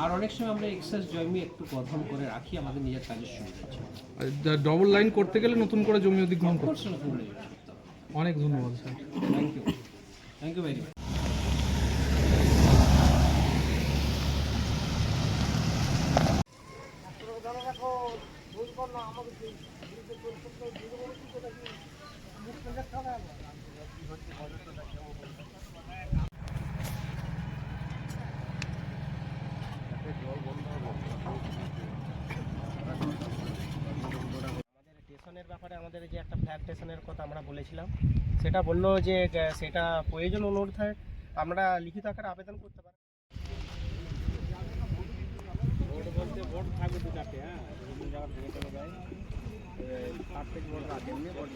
আর অনেক সময় আমরা এক্সেস জমি একটু গঠন করে রাখি আমাদের নিজের কাজের সুবিধা। ডবল লাইন করতে গেলে নতুন করে জমি অধিগ্রহণ করতে করছে নতুন করে করতে হবে। অনেক ধন্যবাদ sir. Thank you very much. স্টেশনের ব্যাপারে আমাদের যে একটা ফ্ল্যাগ স্টেশনের কথা আমরা বলেছিলাম, সেটা বললো যে সেটা প্রয়োজন অনুরোধে আমরা লিখিত আকারে আবেদন করতে পারি। ভোট বলতে ভোট থাকবে দু চারটে, হ্যাঁ, বিভিন্ন জায়গায় ভেঙে চলে যায়, 8 থেকে ভোট রাখে এমনি ভোট।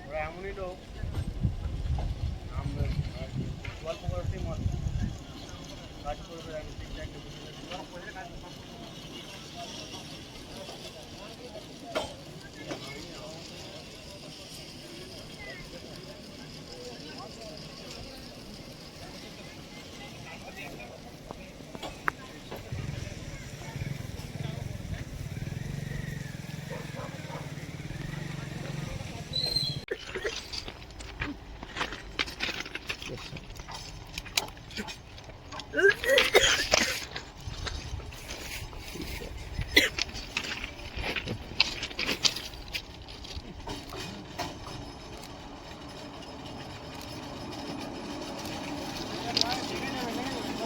ওরা এমনই লোক, আমরা গল্প করতে মত কাজ করবে, আমি ঠিক কাজ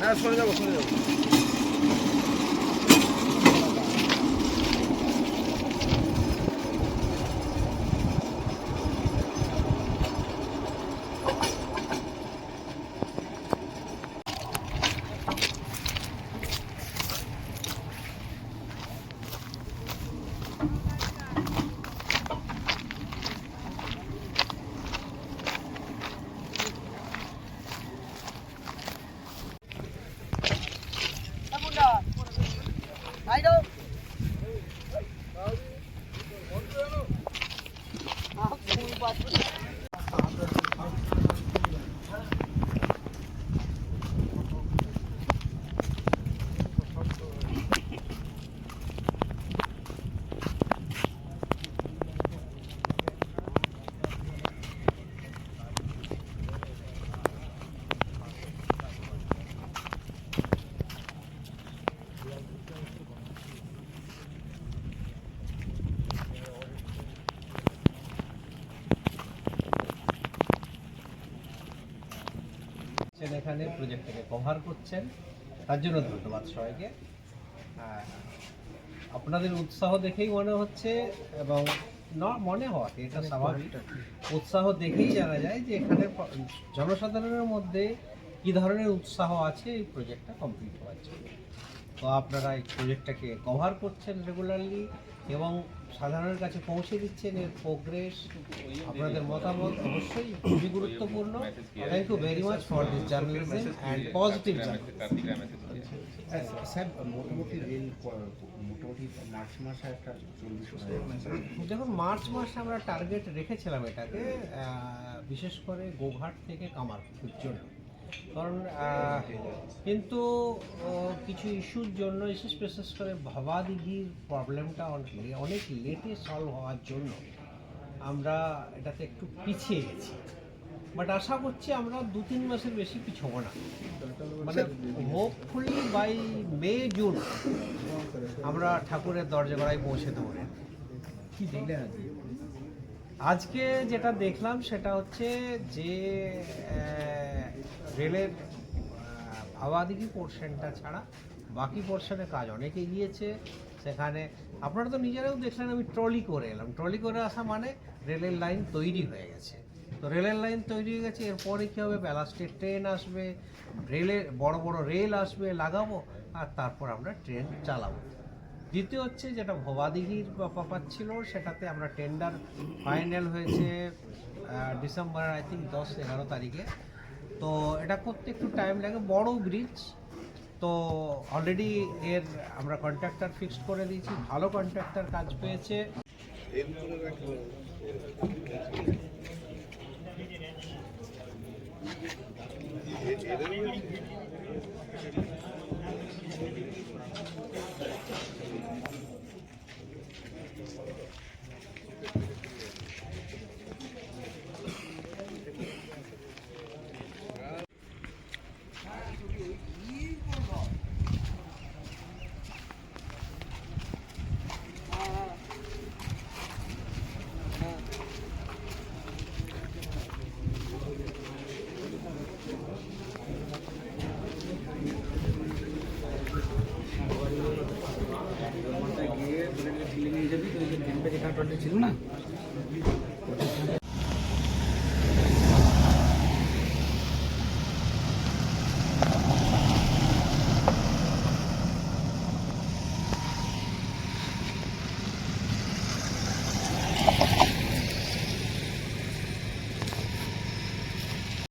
না, সরে যাবো। এখানে প্রজেক্টটাকে কভার করছেন, তার জন্য ধন্যবাদ সবাইকে। আপনাদের উৎসাহ দেখেই মনে হচ্ছে, এবং মনে হওয়া এটা স্বাভাবিক, উৎসাহ দেখেই জানা যায় যে এখানে জনসাধারণের মধ্যে কী ধরনের উৎসাহ আছে এই প্রজেক্টটা কমপ্লিট হওয়ার জন্য। তো আপনারা এই প্রজেক্টটাকে কভার করছেন রেগুলারলি এবং সাধারণের কাছে পৌঁছে দিচ্ছেন এর প্রোগ্রেস, আপনাদের মতামত অবশ্যই খুবই গুরুত্বপূর্ণ। Thank you very much for this journalism and positive sir, মোটামুটি রেল মোটামুটি মার্চ মাসে একটা 40। দেখুন, মার্চ মাসে আমরা টার্গেট রেখেছিলাম এটাকে, বিশেষ করে গোঘাট থেকে কামারপুকুর জন্য, কারণ কিন্তু কিছু ইস্যুর জন্য বিশেষ করে ভাবাদিঘির প্রবলেমটা অনেক লেটে সলভ হওয়ার জন্য আমরা এটাতে একটু পিছিয়ে গেছি। বাট আশা করছি আমরা 2-3 মাসের বেশি পিছবো না, মানে হোপফুলি বাই মে জুন আমরা ঠাকুরের দরজা গড়ায় পৌঁছে দেবো। কি দেখলেন আজকে? আজকে যেটা দেখলাম সেটা হচ্ছে যে রেলের ভাবাদিঘি পোর্শনটা ছাড়া বাকি পোর্শনে কাজ অনেক এগিয়েছে। সেখানে আপনারা তো নিজেরাও দেখলেন, আমি ট্রলি করে এলাম। ট্রলি করে আসা মানে রেলের লাইন তৈরি হয়ে গেছে। তো রেলের লাইন তৈরি হয়ে গেছে, এরপরে কী হবে, ব্যালাস্টের ট্রেন আসবে, রেলের বড় বড় রেল আসবে, লাগাবো, আর তারপর আমরা ট্রেন চালাবো। দ্বিতীয় হচ্ছে যেটা ভবাদিঘির ব্যাপার ছিল, সেটাতে আমরা টেন্ডার ফাইনাল হয়েছে ডিসেম্বর আই থিঙ্ক 10-11 তারিখে। তো এটা করতে একটু টাইম লাগে, বড় ব্রিজ। তো অলরেডি এর আমরা কন্ট্রাক্টর ফিক্সড করে দিয়েছি, ভালো কন্ট্রাক্টর কাজ পেয়েছে। গিয়ে ছিল না?